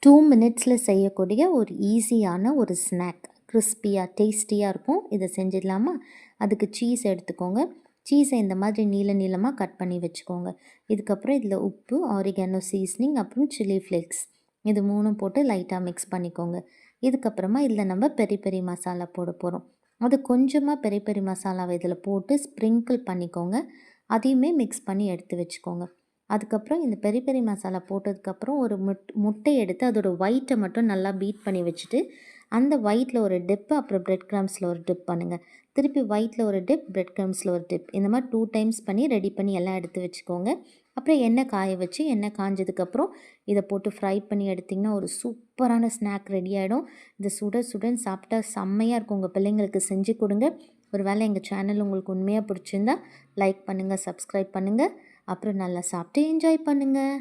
2 மினிட்ஸில் செய்யக்கூடிய ஒரு ஈஸியான ஒரு ஸ்நாக். கிறிஸ்பியாக டேஸ்டியாக இருக்கும். இதை செஞ்சிடலாமா? அதுக்கு சீஸ் எடுத்துக்கோங்க. சீஸை இந்த மாதிரி நீளமாக கட் பண்ணி வச்சுக்கோங்க. இதுக்கப்புறம் இதில் உப்பு, ஆரிகானோ சீஸ்னிங், அப்புறம் சில்லி ஃப்ளேக்ஸ் இது 3ம் போட்டு லைட்டாக மிக்ஸ் பண்ணிக்கோங்க. இதுக்கப்புறமா இதில் நம்ம பெரி பெரி மசாலா போட போகிறோம். அது கொஞ்சமாக பெரி பெரி மசாலாவை இதில் போட்டு ஸ்ப்ரிங்கிள் பண்ணிக்கோங்க. அதையுமே மிக்ஸ் பண்ணி எடுத்து வச்சுக்கோங்க. அதுக்கப்புறம் இந்த பெரி பெரி மசாலா போட்டதுக்கப்புறம் ஒரு முட்டை எடுத்து அதோட ஒயிட்டை மட்டும் நல்லா பீட் பண்ணி வச்சுட்டு, அந்த ஒயிட்டில் ஒரு டிப்பு, அப்புறம் பிரெட் கிரம்ஸில் ஒரு டிப் பண்ணுங்கள். திருப்பி ஒயிட்டில் ஒரு டிப், பிரெட் கிரம்ஸில் ஒரு டிப், இந்த மாதிரி 2 டைம்ஸ் பண்ணி ரெடி பண்ணி எல்லாம் எடுத்து வச்சுக்கோங்க. அப்புறம் எண்ணெய் காய வச்சு, எண்ணெய் காஞ்சதுக்கப்புறம் இதை போட்டு ஃப்ரை பண்ணி எடுத்திங்கன்னா ஒரு சூப்பரான ஸ்நாக் ரெடி ஆகிடும். இது சுட சுடன்னு சாப்பிட்டா செம்மையாக இருக்கும். உங்கள் பிள்ளைங்களுக்கு செஞ்சு கொடுங்க. ஒரு வேளை எங்கள் சேனல் உங்களுக்கு உண்மையாக பிடிச்சிருந்தா லைக் பண்ணுங்கள், சப்ஸ்கிரைப் பண்ணுங்கள். அப்புறம் நல்லா சாப்பிட்டு என்ஜாய் பண்ணுங்கள்.